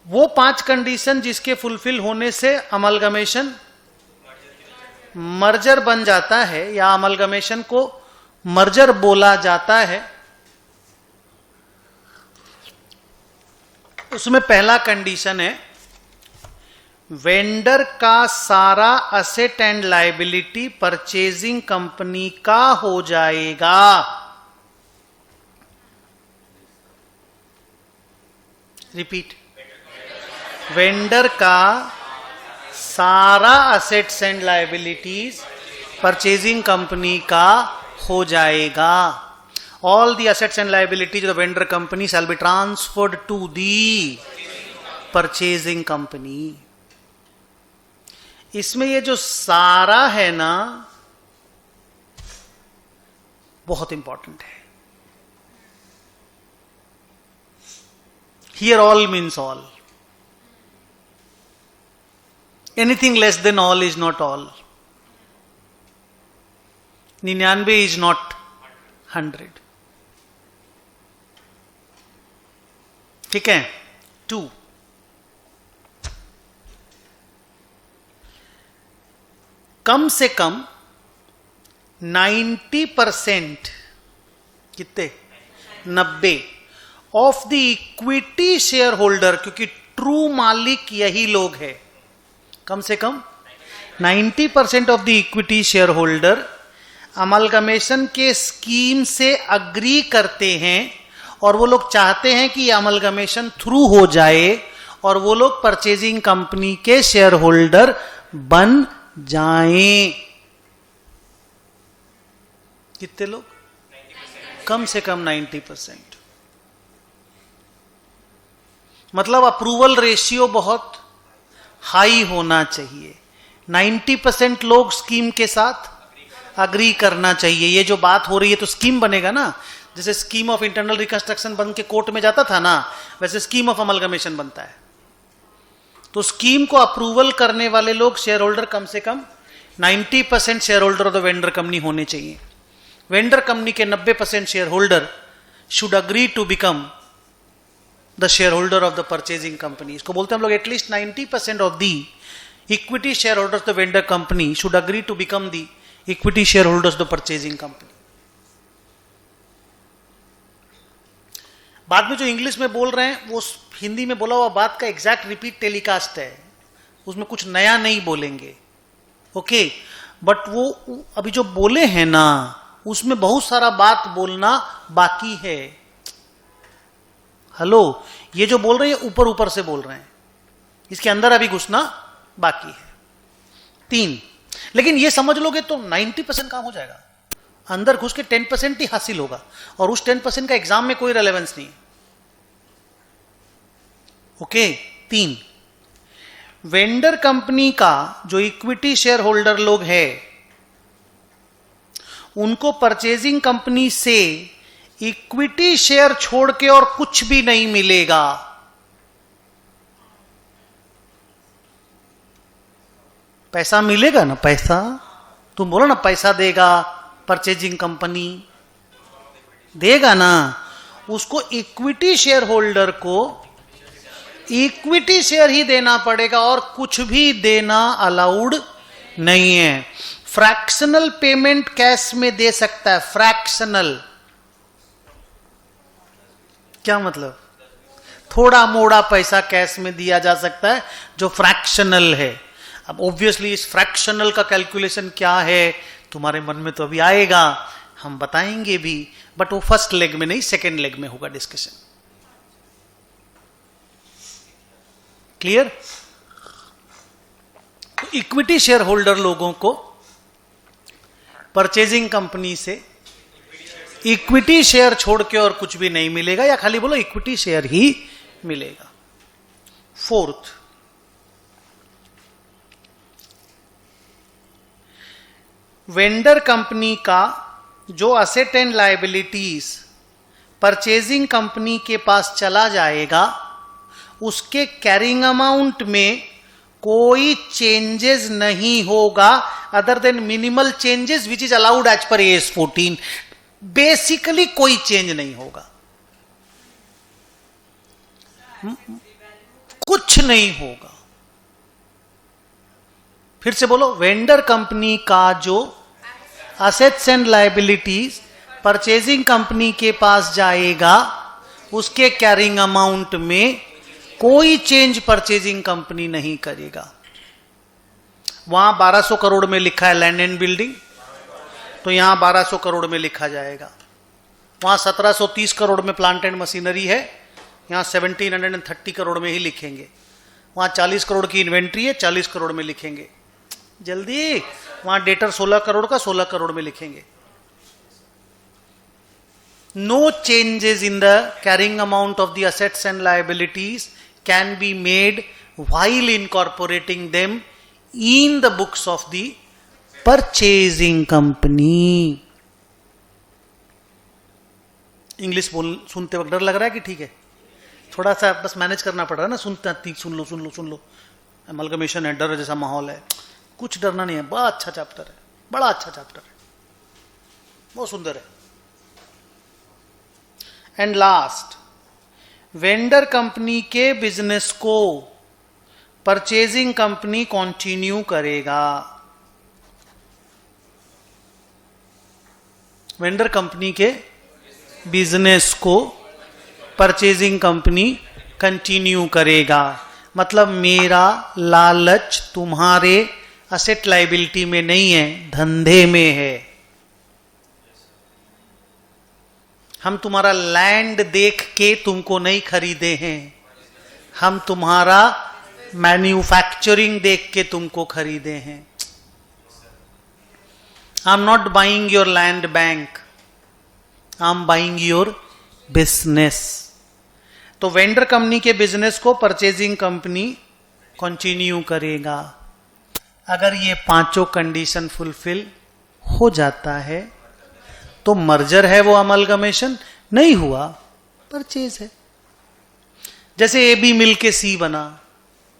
वो 5 कंडीशन जिसके फुलफिल होने से अमलगमेशन मर्जर बन जाता है या अमलगमेशन को मर्जर बोला जाता है। उसमें पहला कंडीशन है वेंडर का सारा asset and liability purchasing company का हो जाएगा। रिपीट, वेंडर का सारा assets and liabilities purchasing company का हो जाएगा। All the assets and liabilities of the vendor company shall be transferred to the purchasing company. इसमें ये जो सारा है ना बहुत इंपॉर्टेंट है। Here all means all. Anything less than all is not all. 99 is not 100. ठीक है। 2, कम से कम 90%, कितने 90 of the equity share holder, क्योंकि ट्रू मालिक यही लोग है, कम से कम 90% of the equity share holder amalgamation के स्कीम से अग्री करते हैं और वो लोग चाहते हैं कि अमलगमेशन थ्रू हो जाए और वो लोग परचेजिंग कंपनी के शेयर होल्डर बन जाएं। कितने लोग? कम से कम 90%। मतलब अप्रूवल रेशियो बहुत हाई होना चाहिए। 90% लोग स्कीम के साथ अग्री करना चाहिए। ये जो बात हो रही है तो स्कीम बनेगा ना, जैसे स्कीम ऑफ इंटरनल रिकंस्ट्रक्शन बन के कोर्ट में जाता था ना, वैसे स्कीम ऑफ अमलगमेशन बनता है। तो स्कीम को अप्रूवल करने वाले लोग शेयर होल्डर कम से कम 90% shareholder of the vendor company होने चाहिए। वेंडर कंपनी के 90% shareholder should agree to become the shareholder of the purchasing company. इसको बोलते हैं हम लोग at least 90% of the equity shareholders of the vendor company should agree to become the equity shareholders of the purchasing company. बाद में जो English में बोल रहे हैं वो हिंदी में बोला हुआ बात का एग्जैक्ट रिपीट टेलीकास्ट है, उसमें कुछ नया नहीं बोलेंगे। ओके, बट वो अभी जो बोले हैं ना उसमें बहुत सारा बात बोलना बाकी है। हेलो, ये जो बोल रहे हैं ऊपर ऊपर से बोल रहे हैं, इसके अंदर अभी घुसना बाकी है। 3, लेकिन ये समझ लोगे तो 90% काम हो जाएगा। अंदर घुस के 10% ही हासिल होगा और उस 10% का एग्जाम में कोई रेलेवेंस नहीं। ओके। 3, वेंडर कंपनी का जो इक्विटी शेयर होल्डर लोग हैं उनको परचेजिंग कंपनी से इक्विटी शेयर छोड़ के और कुछ भी नहीं मिलेगा। पैसा मिलेगा ना, पैसा तुम बोलो ना, पैसा देगा परचेजिंग कंपनी, देगा ना। उसको इक्विटी शेयर होल्डर को इक्विटी शेयर ही देना पड़ेगा और कुछ भी देना अलाउड नहीं है। फ्रैक्शनल पेमेंट कैश में दे सकता है। फ्रैक्शनल क्या मतलब? थोड़ा मोड़ा पैसा कैश में दिया जा सकता है जो फ्रैक्शनल है। अब ऑब्वियसली इस फ्रैक्शनल का कैलकुलेशन क्या है तुम्हारे मन में तो अभी आएगा, हम बताएंगे भी, बट वो फर्स्ट लेग में नहीं, सेकेंड लेग में होगा डिस्कशन। क्लियर? तो इक्विटी शेयर होल्डर लोगों को परचेजिंग कंपनी से इक्विटी शेयर छोड़ के और कुछ भी नहीं मिलेगा, या खाली बोलो इक्विटी शेयर ही मिलेगा। 4th, वेंडर कंपनी का जो asset and liabilities purchasing company के पास चला जाएगा उसके कैरिंग अमाउंट में कोई चेंजेस नहीं होगा other than minimal changes which is allowed as per AS 14। Basically कोई चेंज नहीं होगा, कुछ नहीं होगा। फिर से बोलो, वेंडर कंपनी का जो assets and liabilities purchasing company के पास जाएगा, उसके कैरिंग अमाउंट में कोई चेंज परचेजिंग कंपनी नहीं करेगा। वहां 1200 करोड़ में लिखा है लैंड एंड बिल्डिंग, तो यहां 1200 करोड़ में लिखा जाएगा। वहां 1730 करोड़ में प्लांट एंड मशीनरी है, यहां 1730 करोड़ में ही लिखेंगे। वहां 40 करोड़ की इन्वेंट्री है, 40 करोड़ में लिखेंगे। जल्दी, वहां डेटर 16 करोड़ का 16 करोड़ में लिखेंगे। No changes in the carrying amount of the assets and liabilities can be made while incorporating them in the books of the purchasing company. English बोल सुनते वक्त डर लग रहा है कि ठीक है? थोड़ा सा बस मैनेज करना पड़ रहा है ना, सुन लो। अमलगमेशन है, डर जैसा माहौल है, कुछ डरना नहीं है। बड़ा अच्छा चैप्टर है, बड़ा अच्छा चैप्टर है, बहुत सुंदर है। एंड लास्ट, वेंडर कंपनी के बिजनेस को परचेजिंग कंपनी कंटिन्यू करेगा। वेंडर कंपनी के बिजनेस को परचेजिंग कंपनी कंटिन्यू करेगा। मतलब मेरा लालच तुम्हारे असेट लायबिलिटी में नहीं है, धंधे में है। हम तुम्हारा लैंड देख के तुमको नहीं खरीदे हैं, हम तुम्हारा मैन्युफैक्चरिंग देख के तुमको खरीदे हैं। I am not buying your land bank, I am buying your business. तो वेंडर कंपनी के बिजनेस को परचेजिंग कंपनी कंटिन्यू करेगा। अगर ये पांचों कंडीशन फुलफिल हो जाता है तो मर्जर है, वो अमलगमेशन नहीं हुआ, परचेज है। जैसे ए बी मिल के सी बना,